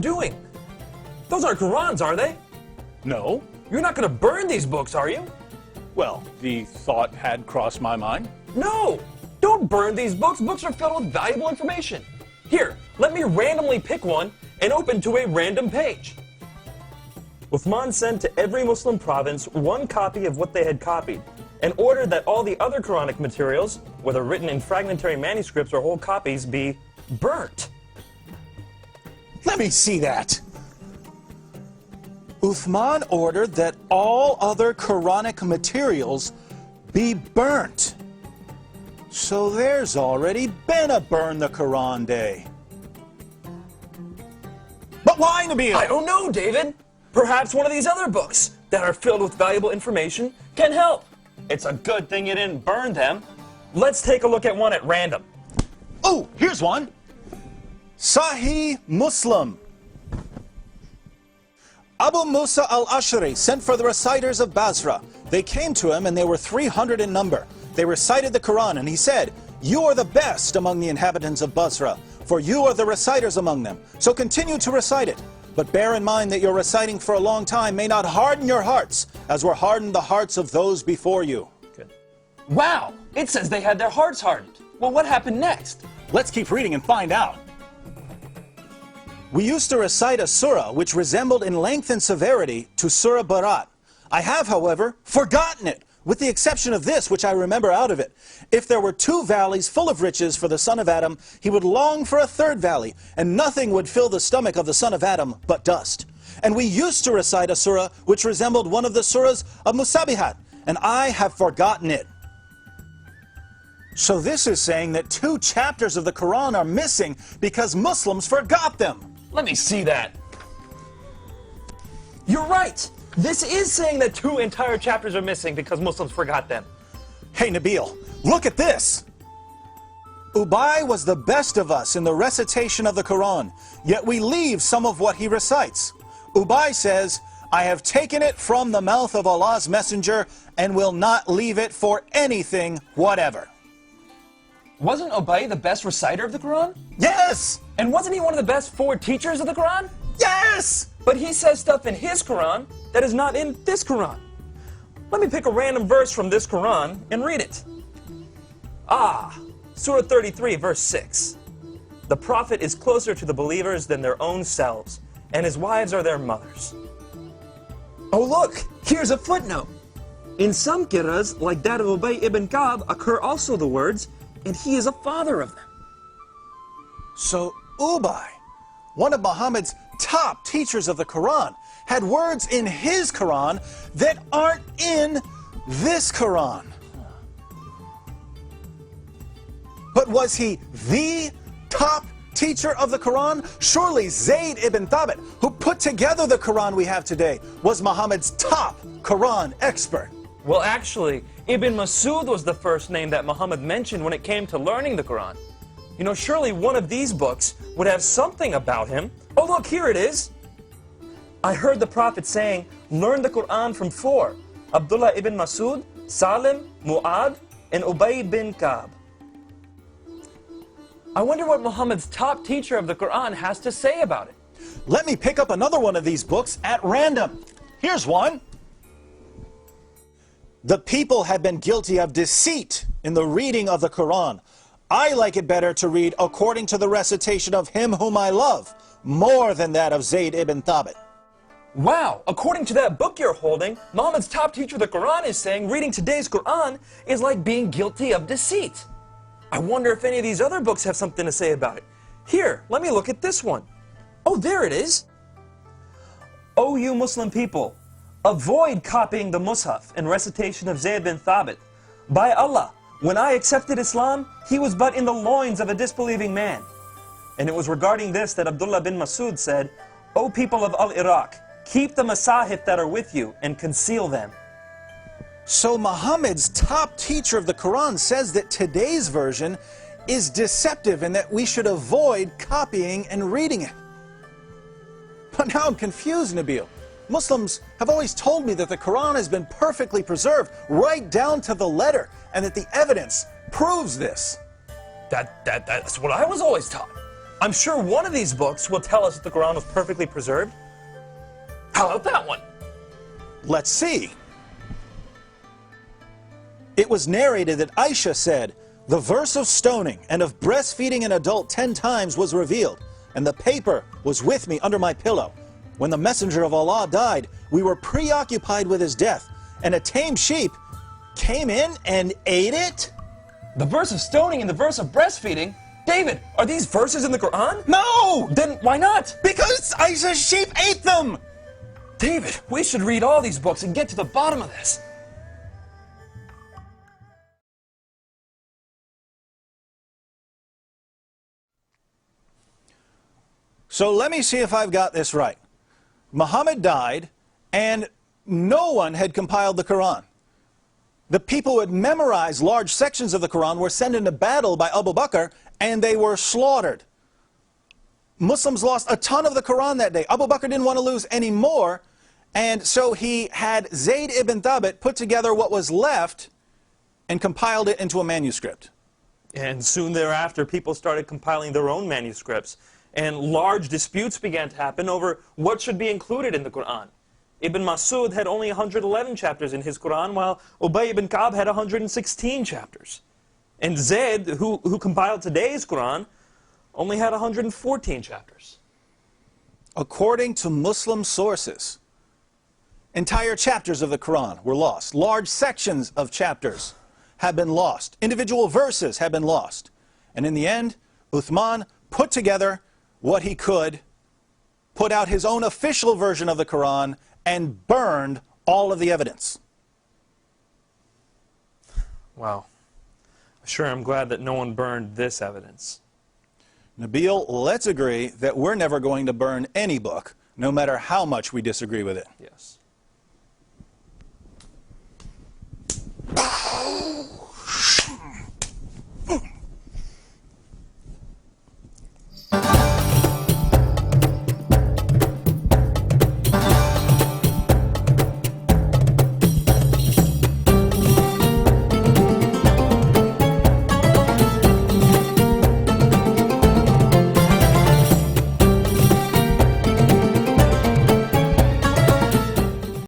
doing? Those aren't Qur'ans, are they? No. You're not going to burn these books, are you? Well, the thought had crossed my mind. No! Don't burn these books. Books are filled with valuable information. Here, let me randomly pick one and open to a random page. Uthman sent to every Muslim province one copy of what they had copied, and ordered that all the other Quranic materials, whether written in fragmentary manuscripts or whole copies, be burnt. Let me see that. Uthman ordered that all other Quranic materials be burnt. So there's already been a Burn the Quran Day. But why, Nabil? I don't know, David. Perhaps one of these other books that are filled with valuable information can help. It's a good thing you didn't burn them. Let's take a look at one at random. Oh, here's one. Sahih Muslim. Abu Musa al-Ash'ari sent for the reciters of Basra. They came to him and they were 300 in number. They recited the Quran and he said, "You are the best among the inhabitants of Basra, for you are the reciters among them. So continue to recite it. But bear in mind that your reciting for a long time may not harden your hearts, as were hardened the hearts of those before you." Good. Wow, it says they had their hearts hardened. Well, what happened next? Let's keep reading and find out. We used to recite a surah which resembled in length and severity to Surah Barat. I have, however, forgotten it, with the exception of this, which I remember out of it. If there were 2 valleys full of riches for the son of Adam, he would long for a 3rd valley, and nothing would fill the stomach of the son of Adam but dust. And we used to recite a surah which resembled one of the surahs of Musabihat, and I have forgotten it. So this is saying that 2 chapters of the Quran are missing because Muslims forgot them. Let me see that. You're right. This is saying that 2 entire chapters are missing because Muslims forgot them. Hey Nabil, look at this. Ubay was the best of us in the recitation of the Quran, yet we leave some of what he recites. Ubay says, "I have taken it from the mouth of Allah's messenger and will not leave it for anything whatever." Wasn't Ubay the best reciter of the Quran? Yes! And wasn't he one of the best 4 teachers of the Quran? Yes! But he says stuff in his Quran that is not in this Quran. Let me pick a random verse from this Quran and read it. Surah 33, verse 6. The Prophet is closer to the believers than their own selves, and his wives are their mothers. Oh look, here's a footnote. In some qira'as, like that of Ubay ibn Ka'b, occur also the words, "and he is a father of them." So Ubay, one of Muhammad's top teachers of the Quran, had words in his Quran that aren't in this Quran. But was he the top teacher of the Quran? Surely Zayd ibn Thabit, who put together the Quran we have today, was Muhammad's top Quran expert. Well, actually, Ibn Masud was the first name that Muhammad mentioned when it came to learning the Quran. You know, surely one of these books would have something about him. Oh, look, here it is. I heard the Prophet saying, "Learn the Quran from 4. Abdullah ibn Masud, Salim, Mu'ad, and Ubay bin Ka'b." I wonder what Muhammad's top teacher of the Quran has to say about it. Let me pick up another one of these books at random. Here's one. The people have been guilty of deceit in the reading of the Quran. I like it better to read according to the recitation of him whom I love, more than that of Zayd ibn Thabit. Wow, according to that book you're holding, Muhammad's top teacher of the Quran is saying reading today's Quran is like being guilty of deceit. I wonder if any of these other books have something to say about it. Here, let me look at this one. Oh, there it is. O you Muslim people, avoid copying the Mus'haf and recitation of Zayd bin Thabit. By Allah, when I accepted Islam, he was but in the loins of a disbelieving man. And it was regarding this that Abdullah bin Masud said, O people of Al-Iraq, keep the Masahif that are with you and conceal them. So Muhammad's top teacher of the Quran says that today's version is deceptive and that we should avoid copying and reading it. But now I'm confused, Nabil. Muslims have always told me that the Quran has been perfectly preserved right down to the letter and that the evidence proves this. That's what I was always taught. I'm sure one of these books will tell us that the Quran was perfectly preserved. How about that one? Let's see. It was narrated that Aisha said, "The verse of stoning and of breastfeeding an adult 10 times was revealed, and the paper was with me under my pillow. When the messenger of Allah died, we were preoccupied with his death, and a tame sheep came in and ate it?" The verse of stoning and the verse of breastfeeding? David, are these verses in the Quran? No! Then why not? Because Aisha's sheep ate them! David, we should read all these books and get to the bottom of this. So let me see if I've got this right. Muhammad died, and no one had compiled the Quran. The people who had memorized large sections of the Quran were sent into battle by Abu Bakr, and they were slaughtered. Muslims lost a ton of the Quran that day. Abu Bakr didn't want to lose any more, and so he had Zayd ibn Thabit put together what was left and compiled it into a manuscript. And soon thereafter, people started compiling their own manuscripts, and large disputes began to happen over what should be included in the Quran. Ibn Masud had only 111 chapters in his Quran, while Ubay ibn Ka'b had 116 chapters. And Zayd, who compiled today's Quran, only had 114 chapters. According to Muslim sources, entire chapters of the Quran were lost. Large sections of chapters have been lost. Individual verses have been lost. And in the end, Uthman put together what he could, put out his own official version of the Quran, and burned all of the evidence. Wow. Sure, I'm glad that no one burned this evidence. Nabil, let's agree that we're never going to burn any book, no matter how much we disagree with it. Yes.